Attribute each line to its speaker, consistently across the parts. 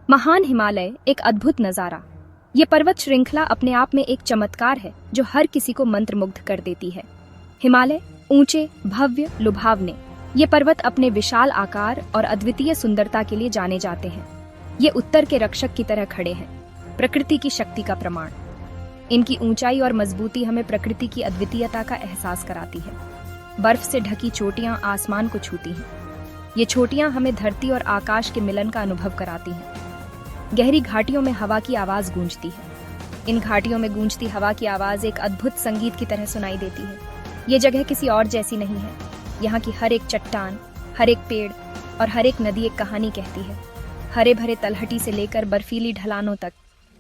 Speaker 1: महान हिमालय एक अद्भुत नजारा। ये पर्वत श्रृंखला अपने आप में एक चमत्कार है जो हर किसी को मंत्रमुग्ध कर देती है। हिमालय ऊंचे, भव्य, लुभावने। ये पर्वत अपने विशाल आकार और अद्वितीय सुंदरता के लिए जाने जाते हैं। ये उत्तर के रक्षक की तरह खड़े हैं, प्रकृति की शक्ति का प्रमाण। इनकी ऊंचाई और मजबूती हमें प्रकृति की अद्वितीयता का एहसास कराती है। बर्फ से ढकी चोटियां आसमान को छूती हैं। ये चोटियां हमें धरती और आकाश के मिलन का अनुभव कराती हैं। गहरी घाटियों में हवा की आवाज गूंजती है। इन घाटियों में गूंजती हवा की आवाज एक अद्भुत संगीत की तरह सुनाई देती है। ये जगह किसी और जैसी नहीं है। यहाँ की हर एक चट्टान, हर एक पेड़ और हर एक नदी एक कहानी कहती है। हरे भरे तलहटी से लेकर बर्फीली ढलानों तक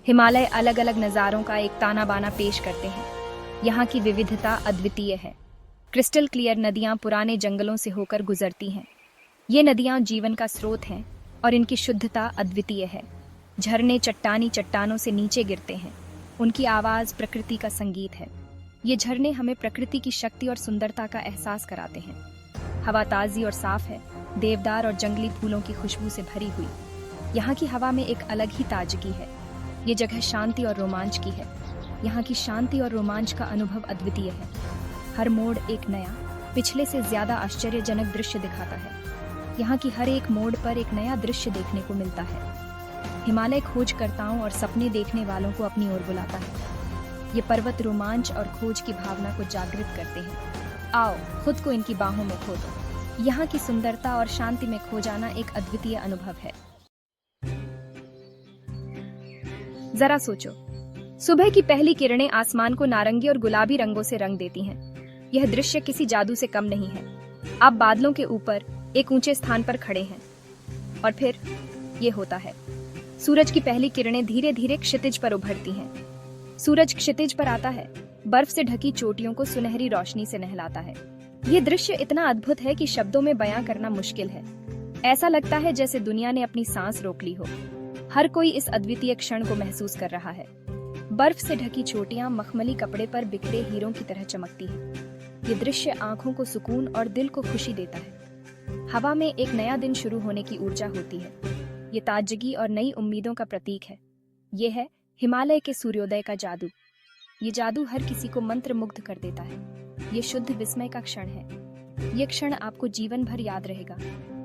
Speaker 1: हिमालय अलग अलग नज़ारों का एक ताना बाना पेश करते हैं। यहाँ की विविधता अद्वितीय है। क्रिस्टल क्लियर नदियाँ पुराने जंगलों से होकर गुजरती हैं। ये नदियाँ जीवन का स्रोत हैं और इनकी शुद्धता अद्वितीय है। झरने चट्टानी चट्टानों से नीचे गिरते हैं। उनकी आवाज़ प्रकृति का संगीत है। ये झरने हमें प्रकृति की शक्ति और सुंदरता का एहसास कराते हैं। हवा ताज़ी और साफ है, देवदार और जंगली फूलों की खुशबू से भरी हुई। यहाँ की हवा में एक अलग ही ताजगी है। ये जगह शांति और रोमांच की है। यहाँ की शांति और रोमांच का अनुभव अद्वितीय है। हर मोड़ एक नया, पिछले से ज्यादा आश्चर्यजनक दृश्य दिखाता है। यहाँ की हर एक मोड़ पर एक नया दृश्य देखने को मिलता है। हिमालय खोजकर्ताओं और सपने देखने वालों को अपनी ओर बुलाता है। ये पर्वत रोमांच और खोज की भावना को जागृत करते हैं। आओ, खुद को इनकी बाहों में खो दो। यहाँ की सुंदरता और शांति में खो जाना एक अद्वितीय अनुभव है। जरा सोचो, सुबह की पहली किरणें आसमान को नारंगी और गुलाबी रंगों से रंग देती हैं। यह दृश्य किसी जादू से कम नहीं है। आप बादलों के ऊपर एक ऊंचे स्थान पर खड़े हैं और फिर ये होता है। सूरज की पहली किरणें धीरे धीरे क्षितिज पर उभरती हैं। सूरज क्षितिज पर आता है, बर्फ से ढकी चोटियों को सुनहरी रोशनी से नहलाता है। ये दृश्य इतना अद्भुत है कि शब्दों में बयां करना मुश्किल है। ऐसा लगता है जैसे दुनिया ने अपनी सांस रोक ली हो। हर कोई इस अद्वितीय क्षण को महसूस कर रहा है। बर्फ से ढकी चोटियां मखमली कपड़े पर बिखरे हीरों की तरह चमकती हैं। ये दृश्य आंखों को सुकून और दिल को खुशी देता है। हवा में एक नया दिन शुरू होने की ऊर्जा होती है। ये ताजगी और नई उम्मीदों का प्रतीक है। ये है हिमालय के सूर्योदय का जादू। ये जादू हर किसी को मंत्रमुग्ध कर देता है। ये शुद्ध विस्मय का क्षण है। ये क्षण आपको जीवन भर याद रहेगा।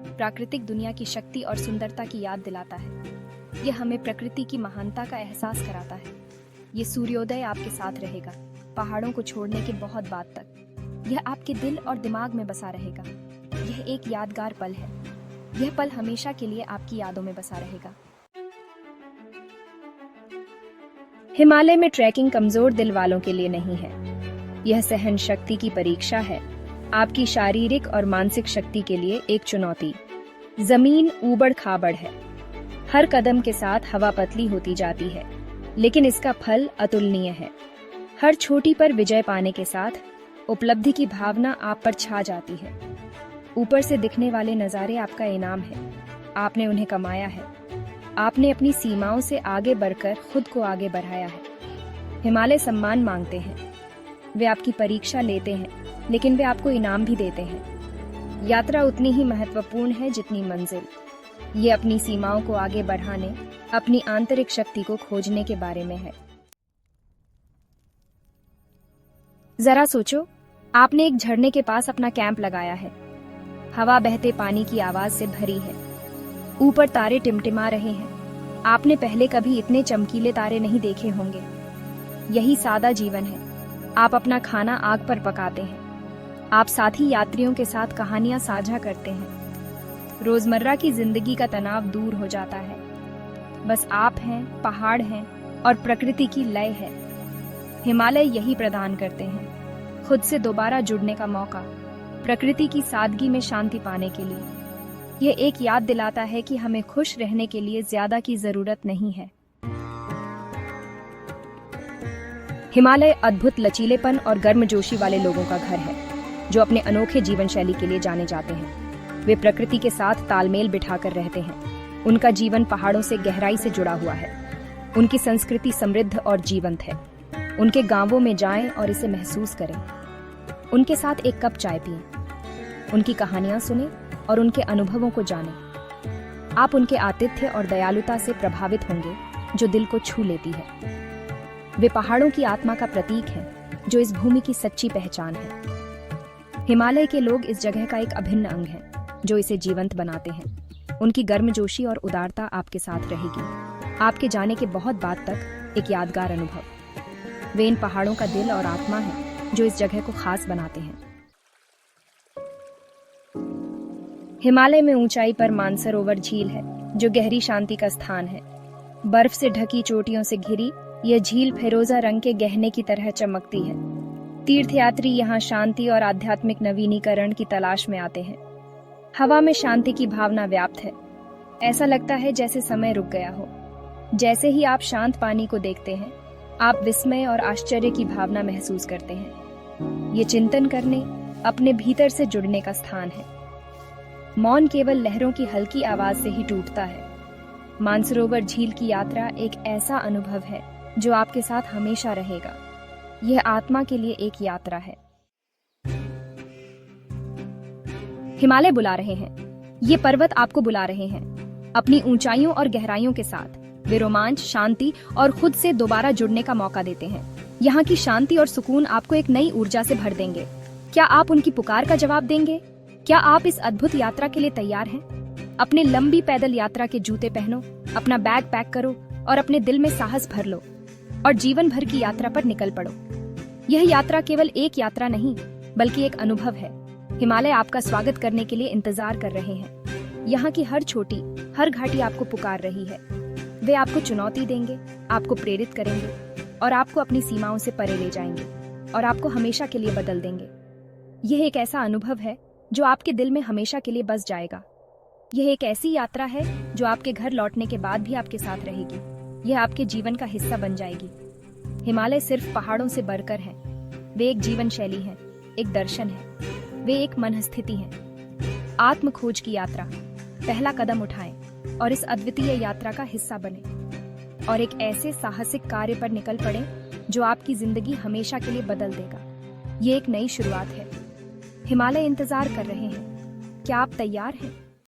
Speaker 1: प्राकृतिक दुनिया की शक्ति और सुंदरता की याद दिलाता है। यह हमें प्रकृति की महानता का एहसास कराता है। ये सूर्योदय आपके साथ रहेगा, पहाड़ों को छोड़ने के बहुत बाद तक। यह आपके दिल और दिमाग में बसा रहेगा। यह एक यादगार पल है। यह पल हमेशा के लिए आपकी यादों में बसा रहेगा। हिमालय में ट्रैकिंग कमजोर दिल वालों के लिए नहीं है। यह सहन शक्ति की परीक्षा है। आपकी शारीरिक और मानसिक शक्ति के लिए एक चुनौती। जमीन ऊबड़ खाबड़ है। हर कदम के साथ हवा पतली होती जाती है, लेकिन इसका फल अतुलनीय है। हर छोटी पर विजय पाने के साथ उपलब्धि की भावना आप पर छा जाती है। ऊपर से दिखने वाले नज़ारे आपका इनाम है। आपने उन्हें कमाया है। आपने अपनी सीमाओं से आगे बढ़कर खुद को आगे बढ़ाया है। हिमालय सम्मान मांगते हैं। वे आपकी परीक्षा लेते हैं, लेकिन वे आपको इनाम भी देते हैं। यात्रा उतनी ही महत्वपूर्ण है जितनी मंजिल। ये अपनी सीमाओं को आगे बढ़ाने, अपनी आंतरिक शक्ति को खोजने के बारे में है। जरा सोचो, आपने एक झरने के पास अपना कैंप लगाया है। हवा बहते पानी की आवाज से भरी है। ऊपर तारे टिमटिमा रहे हैं। आपने पहले कभी इतने चमकीले तारे नहीं देखे होंगे। यही सादा जीवन है। आप अपना खाना आग पर पकाते हैं। आप साथी यात्रियों के साथ कहानियां साझा करते हैं। रोजमर्रा की जिंदगी का तनाव दूर हो जाता है। बस आप हैं, पहाड़ हैं और प्रकृति की लय है। हिमालय यही प्रदान करते हैं, खुद से दोबारा जुड़ने का मौका, प्रकृति की सादगी में शांति पाने के लिए। यह एक याद दिलाता है कि हमें खुश रहने के लिए ज्यादा की जरूरत नहीं है। हिमालय अद्भुत लचीलेपन और गर्मजोशी वाले लोगों का घर है, जो अपने अनोखे जीवन शैली के लिए जाने जाते हैं। वे प्रकृति के साथ तालमेल बिठाकर रहते हैं। उनका जीवन पहाड़ों से गहराई से जुड़ा हुआ है। उनकी संस्कृति समृद्ध और जीवंत है। उनके गांवों में जाएं और इसे महसूस करें। उनके साथ एक कप चाय पिएं। उनकी कहानियां सुनें और उनके अनुभवों को जानें। आप उनके आतिथ्य और दयालुता से प्रभावित होंगे जो दिल को छू लेती है। वे पहाड़ों की आत्मा का प्रतीक हैं जो इस भूमि की सच्ची पहचान है। हिमालय के लोग इस जगह का एक अभिन्न अंग हैं जो इसे जीवंत बनाते हैं। उनकी गर्मजोशी और उदारता आपके साथ रहेगी, आपके जाने के बहुत बाद तक एक यादगार अनुभव। वे इन पहाड़ों का दिल और आत्मा है जो इस जगह को खास बनाते हैं। हिमालय में ऊंचाई पर मानसरोवर झील है जो गहरी शांति का स्थान है। बर्फ से ढकी चोटियों से घिरी यह झील फिरोजा रंग के गहने की तरह चमकती है। तीर्थयात्री यहाँ शांति और आध्यात्मिक नवीनीकरण की तलाश में आते हैं। हवा में शांति की भावना व्याप्त है। ऐसा लगता है जैसे समय रुक गया हो। जैसे ही आप शांत पानी को देखते हैं, आप विस्मय और आश्चर्य की भावना महसूस करते हैं। ये चिंतन करने, अपने भीतर से जुड़ने का स्थान है। मौन केवल लहरों की हल्की आवाज से ही टूटता है। मानसरोवर झील की यात्रा एक ऐसा अनुभव है जो आपके साथ हमेशा रहेगा। यह आत्मा के लिए एक यात्रा है। हिमालय बुला रहे हैं। ये पर्वत आपको बुला रहे हैं। अपनी ऊंचाइयों और गहराइयों के साथ वे रोमांच, शांति और खुद से दोबारा जुड़ने का मौका देते हैं। यहाँ की शांति और सुकून आपको एक नई ऊर्जा से भर देंगे। क्या आप उनकी पुकार का जवाब देंगे? क्या आप इस अद्भुत यात्रा के लिए तैयार हैं? अपने लंबी पैदल यात्रा के जूते पहनो, अपना बैग पैक करो और अपने दिल में साहस भर लो और जीवन भर की यात्रा पर निकल पड़ो। यह यात्रा केवल एक यात्रा नहीं, बल्कि एक अनुभव है। हिमालय आपका स्वागत करने के लिए इंतजार कर रहे हैं। यहाँ की हर छोटी, हर घाटी आपको पुकार रही है। वे आपको चुनौती देंगे, आपको प्रेरित करेंगे और आपको अपनी सीमाओं से परे ले जाएंगे और आपको हमेशा के लिए बदल देंगे। यह एक ऐसा अनुभव है जो आपके दिल में हमेशा के लिए बस जाएगा। यह एक ऐसी यात्रा है जो आपके घर लौटने के बाद भी आपके साथ रहेगी। यह आपके जीवन का हिस्सा बन जाएगी। हिमालय सिर्फ पहाड़ों से बढ़कर है। वे एक जीवन शैली है, एक दर्शन है, वे एक मनस्थिति है। आत्म खोज की यात्रा। पहला कदम उठाएं और इस अद्वितीय यात्रा का हिस्सा बने और एक ऐसे साहसिक कार्य पर निकल पड़े जो आपकी जिंदगी हमेशा के लिए बदल देगा। ये एक नई शुरुआत है। हिमालय इंतजार कर रहे हैं। क्या आप तैयार हैं?